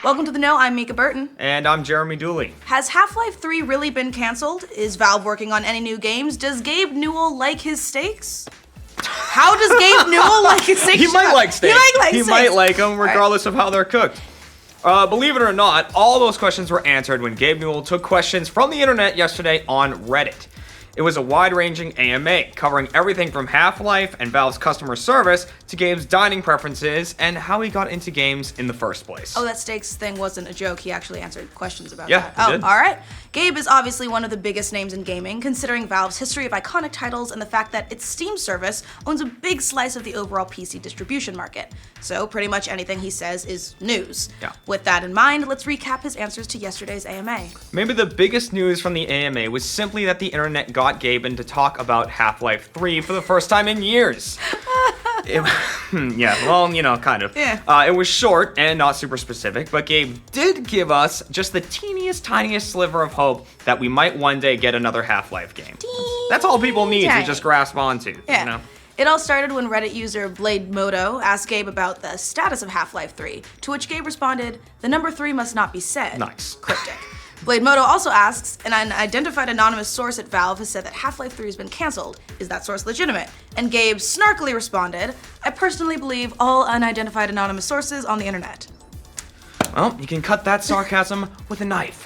Welcome to The Know, I'm Mica Burton. And I'm Jeremy Dooley. Has Half-Life 3 really been canceled? Is Valve working on any new games? Does Gabe Newell like his steaks? How does Gabe Newell like his steaks? He might like steaks. He might like them regardless of how they're cooked. Believe it or not, all those questions were answered when Gabe Newell took questions from the internet yesterday on Reddit. It was a wide-ranging AMA, covering everything from Half-Life and Valve's customer service to Gabe's dining preferences and how he got into games in the first place. Oh, that steaks thing wasn't a joke. He actually answered questions about that. Oh, did. All right. Gabe is obviously one of the biggest names in gaming, considering Valve's history of iconic titles and the fact that its Steam service owns a big slice of the overall PC distribution market. So pretty much anything he says is news. Yeah. With that in mind, let's recap his answers to yesterday's AMA. Maybe the biggest news from the AMA was simply that the internet got GabeN to talk about Half-Life 3 for the first time in years. Kind of. Yeah. It was short and not super specific, but Gabe did give us just the teeniest, tiniest sliver of hope that we might one day get another Half-Life game. That's all people need to just grasp onto, you know? It all started when Reddit user Blade Moto asked Gabe about the status of Half-Life 3, to which Gabe responded, "The number 3 must not be said." Nice. Cryptic. Blade Moto also asks, an unidentified anonymous source at Valve has said that Half-Life 3 has been canceled. Is that source legitimate? And Gabe snarkily responded, "I personally believe all unidentified anonymous sources on the internet." Well, you can cut that sarcasm with a knife.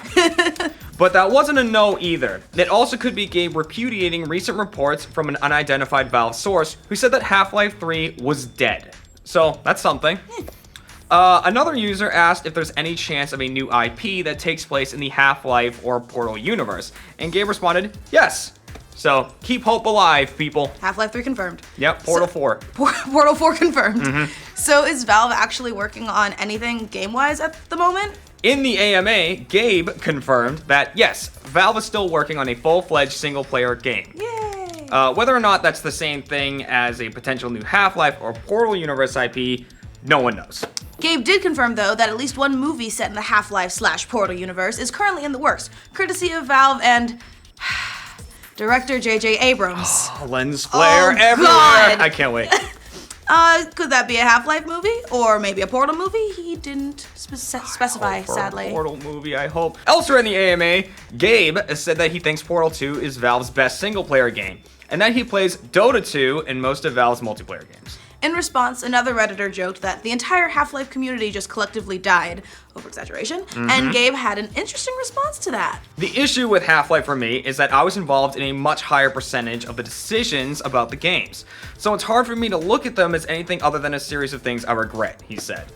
But that wasn't a no either. It also could be Gabe repudiating recent reports from an unidentified Valve source who said that Half-Life 3 was dead. So that's something. Another user asked if there's any chance of a new IP that takes place in the Half-Life or Portal universe, and Gabe responded, yes. So keep hope alive, people. Half-Life 3 confirmed. Yep, Portal 4. Portal 4 confirmed. So is Valve actually working on anything game-wise at the moment? In the AMA, Gabe confirmed that, yes, Valve is still working on a full-fledged single-player game. Yay! Whether or not that's the same thing as a potential new Half-Life or Portal universe IP, no one knows. Gabe did confirm, though, that at least one movie set in the Half-Life/Portal universe is currently in the works, courtesy of Valve and director J.J. Abrams. Lens flare everywhere. God. I can't wait. Could that be a Half-Life movie? Or maybe a Portal movie? He didn't specify, sadly. A Portal movie, I hope. Elsewhere in the AMA, Gabe said that he thinks Portal 2 is Valve's best single-player game, and that he plays Dota 2 in most of Valve's multiplayer games. In response, another Redditor joked that the entire Half-Life community just collectively died, over-exaggeration, and Gabe had an interesting response to that. The issue with Half-Life for me is that I was involved in a much higher percentage of the decisions about the games, so it's hard for me to look at them as anything other than a series of things I regret, he said.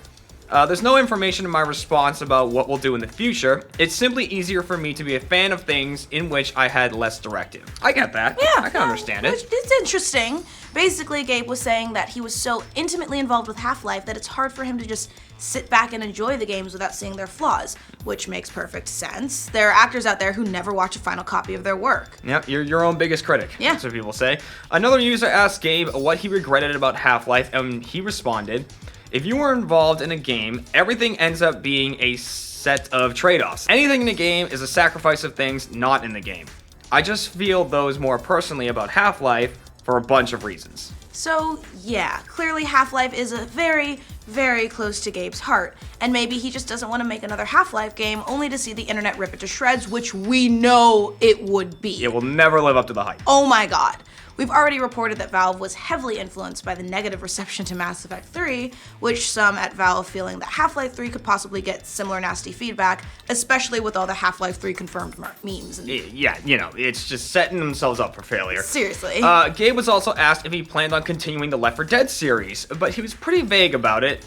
There's no information in my response about what we'll do in the future. It's simply easier for me to be a fan of things in which I had less directive. I get that. Yeah, I can understand it. It's interesting. Basically, Gabe was saying that he was so intimately involved with Half-Life that it's hard for him to just sit back and enjoy the games without seeing their flaws, which makes perfect sense. There are actors out there who never watch a final copy of their work. Yep, you're your own biggest critic. Yeah. That's what people say. Another user asked Gabe what he regretted about Half-Life, and he responded, if you were involved in a game, everything ends up being a set of trade-offs. Anything in a game is a sacrifice of things not in the game. I just feel those more personally about Half-Life for a bunch of reasons. So, yeah, clearly Half-Life is a very, very close to Gabe's heart, and maybe he just doesn't want to make another Half-Life game only to see the internet rip it to shreds, which we know it would be. It will never live up to the hype. Oh my god. We've already reported that Valve was heavily influenced by the negative reception to Mass Effect 3, which some at Valve feeling that Half-Life 3 could possibly get similar nasty feedback, especially with all the Half-Life 3 confirmed memes. Yeah, it's just setting themselves up for failure. Seriously. Gabe was also asked if he planned on continuing the Left 4 Dead series, but he was pretty vague about it,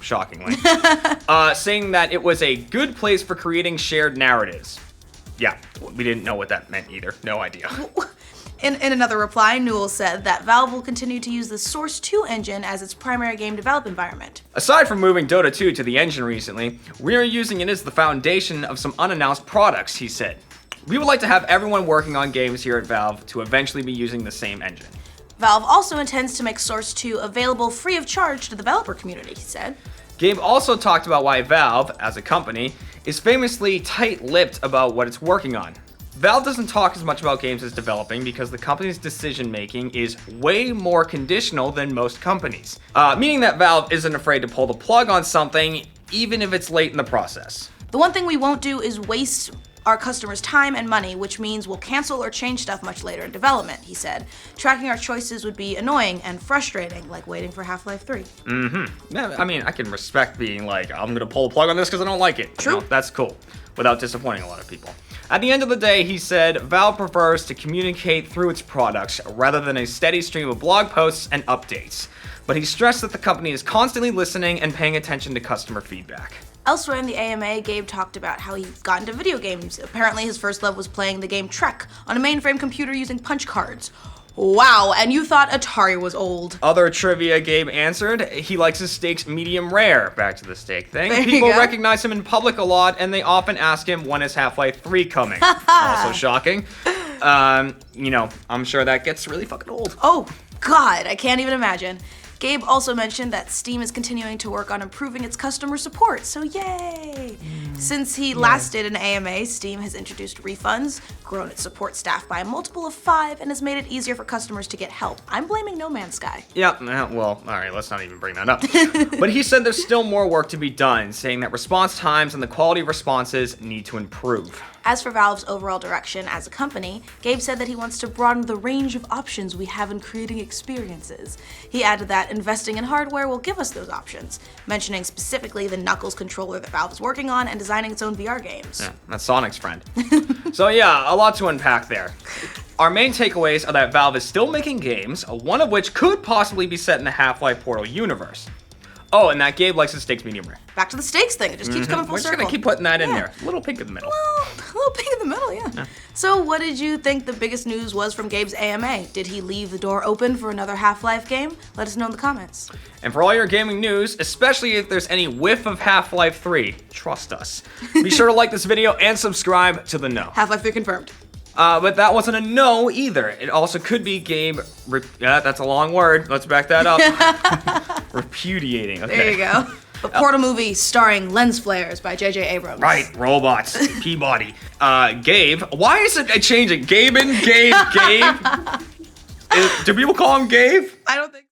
shockingly, saying that it was a good place for creating shared narratives. Yeah, we didn't know what that meant either. No idea. In another reply, Newell said that Valve will continue to use the Source 2 engine as its primary game development environment. Aside from moving Dota 2 to the engine recently, we are using it as the foundation of some unannounced products, he said. We would like to have everyone working on games here at Valve to eventually be using the same engine. Valve also intends to make Source 2 available free of charge to the developer community, he said. Gabe also talked about why Valve, as a company, is famously tight-lipped about what it's working on. Valve doesn't talk as much about games it's developing because the company's decision-making is way more conditional than most companies. Meaning that Valve isn't afraid to pull the plug on something, even if it's late in the process. The one thing we won't do is waste our customers' time and money, which means we'll cancel or change stuff much later in development, he said. Tracking our choices would be annoying and frustrating, like waiting for Half-Life 3. Yeah, I mean, I can respect being like, I'm gonna pull the plug on this because I don't like it. True. You know, that's cool, without disappointing a lot of people. At the end of the day, he said, Valve prefers to communicate through its products rather than a steady stream of blog posts and updates. But he stressed that the company is constantly listening and paying attention to customer feedback. Elsewhere in the AMA, Gabe talked about how he got into video games. Apparently his first love was playing the game Trek on a mainframe computer using punch cards. Wow, and you thought Atari was old. Other trivia Gabe answered, he likes his steaks medium rare, back to the steak thing. There you People go. recognize him in public a lot, and they often ask him when is Half-Life 3 coming. Also shocking. You know, I'm sure that gets really fucking old. Oh, God, I can't even imagine. Gabe also mentioned that Steam is continuing to work on improving its customer support, so yay! Since he last did an AMA, Steam has introduced refunds, grown its support staff by a multiple of 5, and has made it easier for customers to get help. I'm blaming No Man's Sky. Yeah, well, alright, let's not even bring that up. But he said there's still more work to be done, saying that response times and the quality of responses need to improve. As for Valve's overall direction as a company, Gabe said that he wants to broaden the range of options we have in creating experiences. He added that investing in hardware will give us those options, mentioning specifically the Knuckles controller that Valve is working on and designing its own VR games. Yeah, that's Sonic's friend. So yeah, a lot to unpack there. Our main takeaways are that Valve is still making games, one of which could possibly be set in the Half-Life Portal universe. Oh, and that Gabe likes his steaks medium rare. Back to the steaks thing, it just keeps coming full We're just circle. gonna keep putting that in there. A little pink in the middle. Well, a little pink in the middle, yeah. So what did you think the biggest news was from Gabe's AMA? Did he leave the door open for another Half-Life game? Let us know in the comments. And for all your gaming news, especially if there's any whiff of Half-Life 3, trust us. Be sure to like this video and subscribe to the know. Half-Life 3 confirmed. But that wasn't a no either. It also could be Gabe, yeah, that's a long word. Let's back that up. Repudiating, okay. There you go. A Portal movie starring lens flares by J.J. Abrams. Right, robots, Peabody. Gabe, why is it changing? GabeN, Gabe? Do people call him Gabe? I don't think